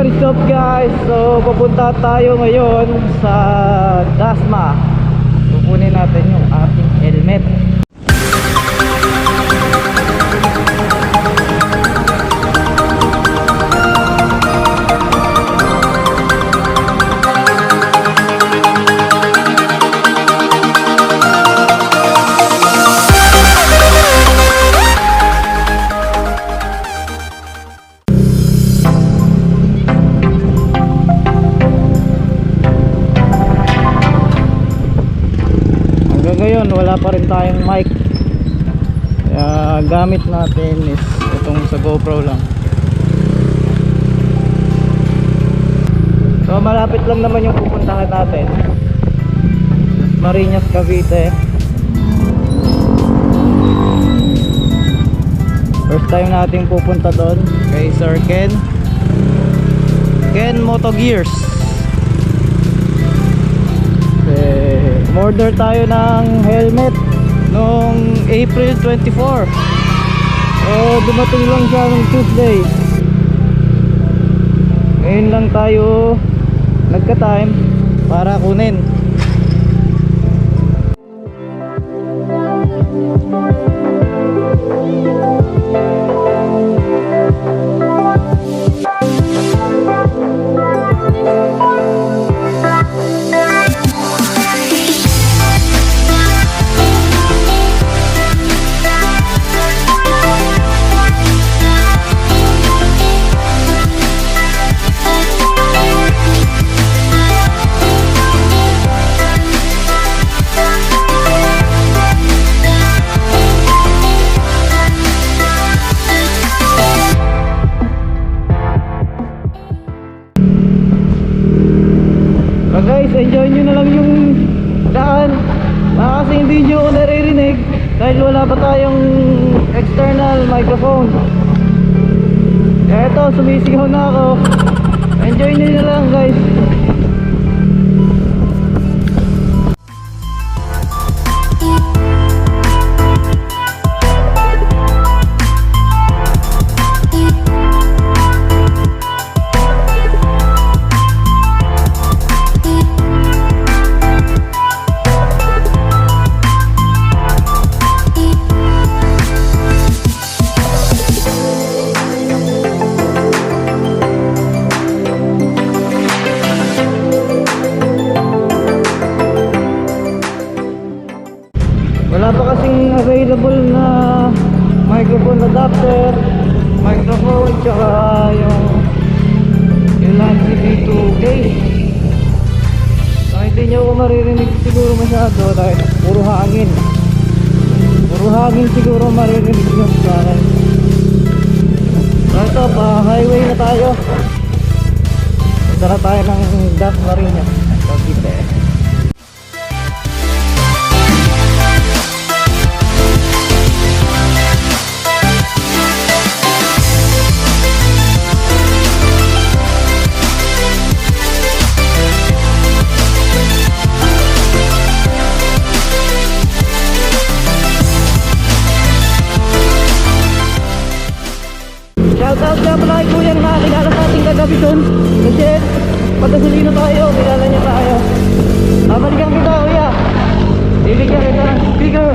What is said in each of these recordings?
What is up guys? So pupunta tayo ngayon sa Dasma. Kukunin natin yung ating helmet. Ngayon wala pa rin tayong mic, kaya gamit natin is itong sa GoPro lang. So malapit lang naman yung pupuntahan natin, Marinas, Cavite. First time natin pupunta doon kay Sir Ken Moto-Gears. Order tayo ng helmet noong April 24. So dumating lang siya ng Tuesday. Ngayon lang tayo nagka-time para kunin. Guys, enjoy nyo na lang yung daan. Kasi hindi nyo ako naririnig dahil wala pa tayong external microphone. Kaya ito, sumisigaw na ako. Enjoy nyo na lang guys. Wala pa kasing available na microphone adapter, microphone, tsaka yung Lancy V2K. So hindi nyo ako maririnig siguro masyado dahil puro hangin siguro maririnig nyo sa akin. So ito, pa highway na tayo. Punta na tayo ng Dasma rin yan. Cavite. Shoutout nga pala kay Kuya na kilala sa ating kagabi doon. Kasi pagkasulino tayo, kilala niya tayo. Babalikan kita Kuya. Bibigyan kita ng speaker.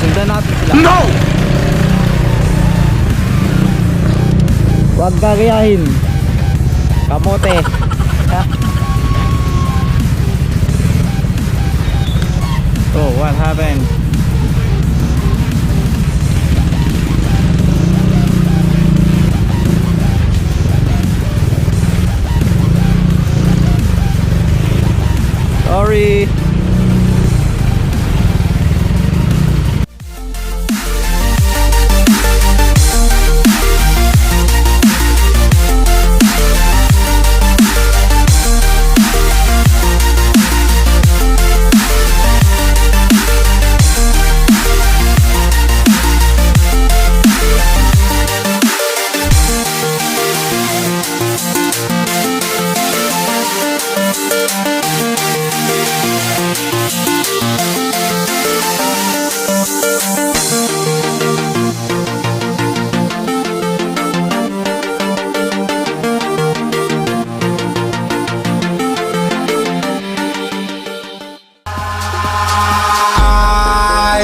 Sundan natin sila. No! Huwag gagayahin. Kamote. Ha? Oh, what happened? Sorry.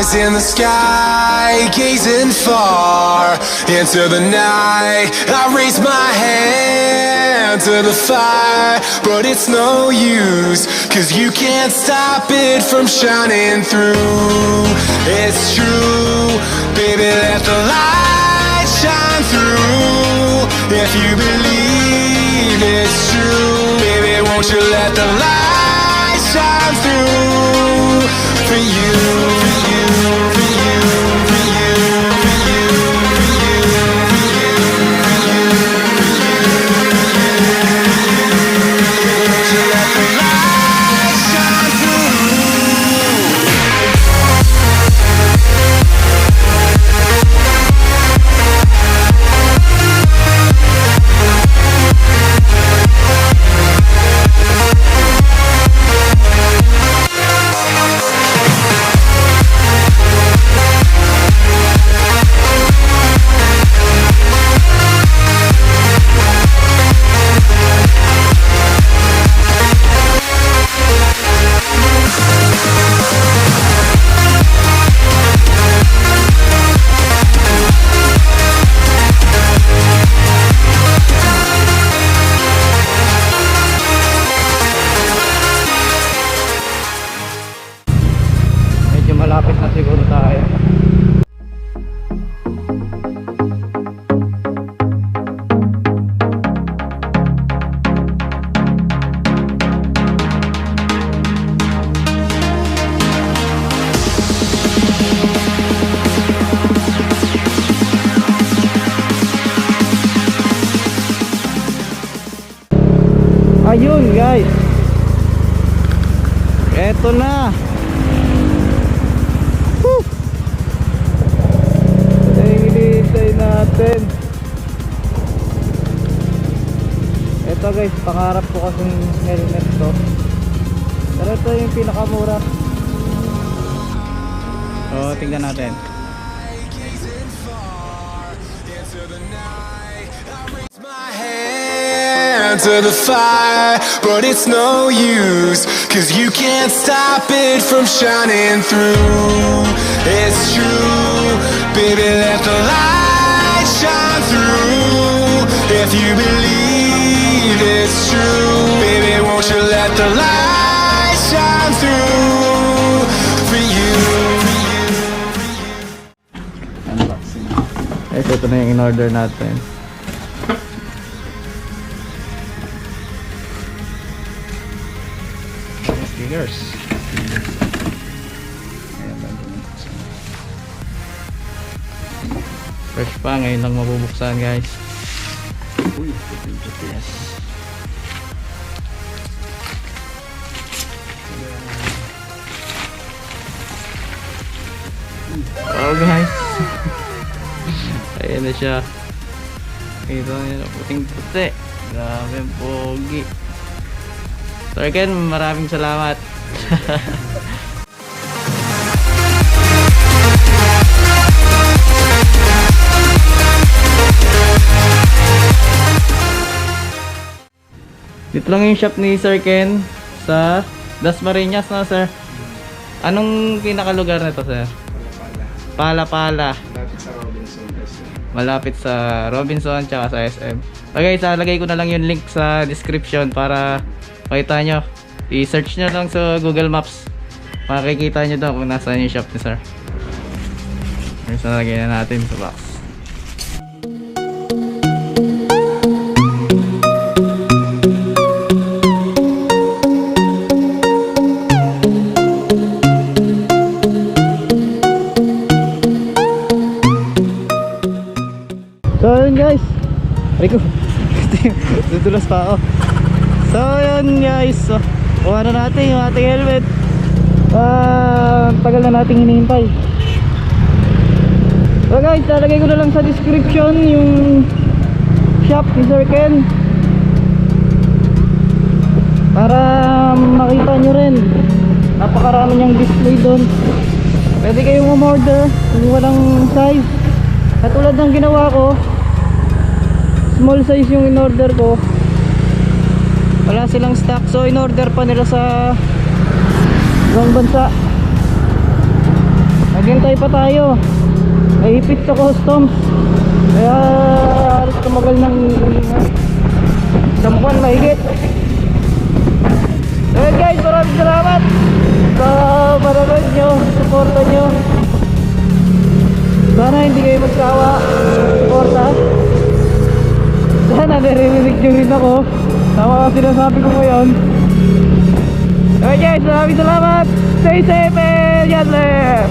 Eyes in the sky, gazing far into the night. I raise my hand to the fire, but it's no use, 'cause you can't stop it from shining through. It's true, baby, let the light shine through. If you believe it's true, baby, won't you let the light shine through for you, for you, for you, for you, for you, for you, for you, for you, won't you let the light shine through? Medyo malapit na siguro tayo. Ayun guys, eto na. Woo! Ito yung hinihintay natin. Eto guys, pangarap ko kasing helmet to, pero ito yung pinakamura. So tingnan natin. To the fire, but it's no use, 'cause you can't stop it from shining through. It's true, baby, let the light shine through. let the light shine through for you. Guys, ito na yung in-order natin. Speakers. Fresh pa, ngayon lang mabubuksan guys. Uy, yes. Oh guys. Ayan na siya. Ito na puting puti. Grabe ang pogi. Sir Ken, maraming salamat. Dito lang yung shop ni Sir Ken sa Dasmariñas, no sir? Anong pinakalugar na to, sir? Pala-Pala. Malapit sa Robinson kasi. Malapit sa Robinson tsaka sa SM. Okay, lagay ko na lang yung link sa description para makita nyo. I-search nyo lang sa Google Maps. Makikita nyo daw kung nasaan yung shop ni sir. Next na lagay na natin sa box. So yun guys, Rico, dudulas pa ako. So yun guys, so, kuha na natin yung ating helmet. Tagal na nating hinihintay. So guys, lalagay ko na lang sa description yung shop ni Sir Ken para makita nyo rin. Napakarami niyang display doon. Pwede kayong umorder kung walang size. Katulad ng ginawa ko, small size yung in-order ko. Wala silang stock, so in-order pa nila sa ibang bansa. Naghintay pa tayo, naipit sa customs, kaya halos tumagal ng isang buwan mahigit. So guys, maraming salamat sa panonood nyo, suporta nyo. Sana hindi kayo magsawa suporta. Sana naririnig nyo rin ako. Tama ang sinasabi ko ngayon. Okay guys, maraming salamat. Stay safe and God bless.